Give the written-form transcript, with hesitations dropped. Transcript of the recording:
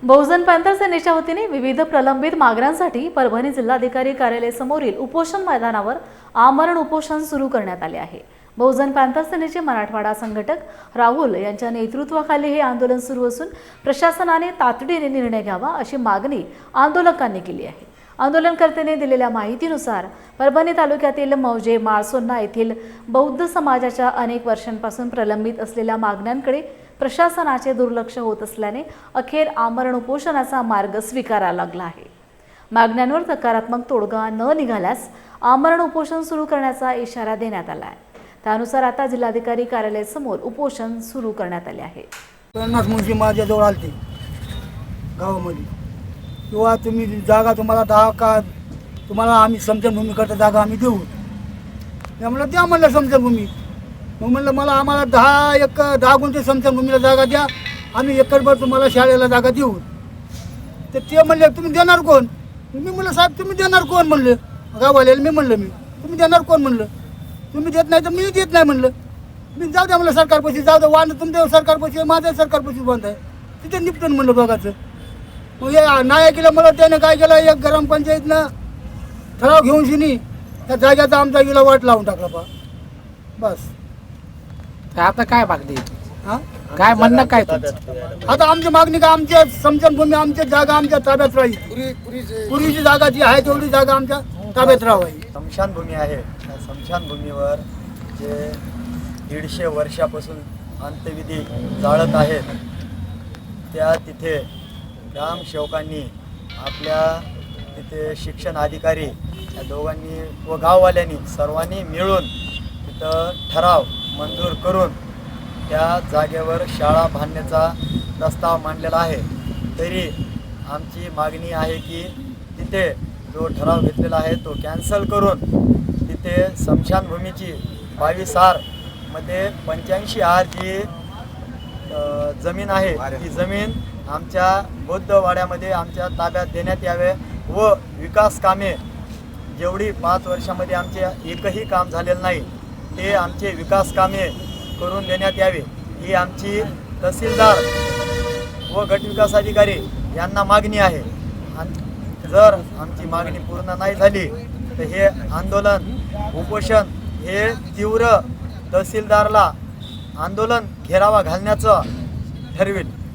बहुजन panther सेनेच्या वतीने विविध प्रलंबित मागण्यांसाठी परभणी जिल्हाधिकारी कार्यालयासमोरील उपोषण मैदानावर आमरण उपोषण सुरू करण्यात आले आहे। बहुजन पॅंथर सेनेचे मराठवाडा संघटक राहुल यांच्या नेतृत्वाखाली हे आंदोलन सुरू असून प्रशासनाने तातडीने निर्णय घ्यावा अशी मागणी आंदोलकांनी केली आहे। आंदोलनकर्त्यांनी दिलेल्या माहितीनुसार परभणी तालुक्यातील मौजे माळसोन्ना येथील बौद्ध समाजाच्या अनेक वर्षांपासून प्रलंबित असलेल्या मागण्यांकडे प्रशासनाचे दुर्लक्ष होत असल्याने अखेर आमरण उपोषणाचा मार्ग स्वीकारावा लागला आहे। मागण्यांवर सकारात्मक तोडगा न निघाल्यास आमरण उपोषण सुरू करण्याचा इशारा देण्यात आला आहे। त्यानुसार आता जिल्हाधिकारी कार्यालयासमोर उपोषण सुरू करण्यात आले आहे। 50 मुंशी माझ्याजवळ आलते गावामध्ये, किंवा तुम्ही जागा तुम्हाला 10 का तुम्हाला आम्ही समजनभूमी करता जागा आम्ही देऊ। त्यामुळे द्या म्हणलं समजनभूमी। मग म्हणलं आम्हाला 10 गुंठे समजनभूमीला जागा द्या, आम्ही एकरभर तुम्हाला शाळेला जागा देऊ। तर ते म्हणले तुम्ही देणार कोण? मी म्हणलं साहेब तुम्ही देणार कोण म्हणलं गाववाल्याला। मी म्हणलं तुम्ही देणार कोण म्हणलं, तुम्ही देत नाही तर मी देत नाही म्हणलं। मी जाऊ द्या म्हणलं सरकारपाशी, जाऊ द्या वाहन तुमच्या सरकारपाशी माझ्या सरकारपाशी बंद आहे, तिथे निपटून म्हणलं बघायचं। मग हे नायकीला मला त्याने काय केलं, एक ग्रामपंचायतनं ठराव घेऊन शिनी त्या जाग्याचा आमचा गेला वाट लावून टाकला पा बस। आता काय मागणी, हां काय म्हणणं काय तुमचं? आता आमची मागणी का आमच्या समजनभूमी आमच्या जागा आमच्या ताब्यात राहील। पूर्वीची जागा जी आहे तेवढी जागा आमच्या ताब्यात राहावी। स्मशानभूमी आहे, त्या स्मशानभूमीवर जे 150 वर्षापासून अंत्यविधी जाळत आहेत, त्या तिथे ग्रामसेवकांनी आपल्या तिथे शिक्षण अधिकारी या दोघांनी व गाववाल्यांनी सर्वांनी मिळून तिथं ठराव मंजूर करून त्या जागेवर शाळा बांधण्याचा प्रस्ताव मांडलेला आहे। तरी आमची मागणी आहे की तिथे जो ठराव घेतलेला आहे तो कॅन्सल करून तिथे स्मशानभूमीची 22 आर मध्ये 85 आर जी जमीन आहे ती जमीन आमच्या बौद्धवाड्यामध्ये आमच्या ताब्यात देण्यात यावे व विकास कामे जेवढी 5 वर्षामध्ये आमचे एकही काम झालेलं नाही ते आमचे विकास कामे करून देण्यात यावे ही आमची तहसीलदार व गटविकास अधिकारी यांना मागणी आहे। आणि जर आमची मागणी पूर्ण नाही झाली तर हे आंदोलन उपोषण हे तीव्र तहसीलदारला आंदोलन घेरावा घालण्याचं ठरवेल।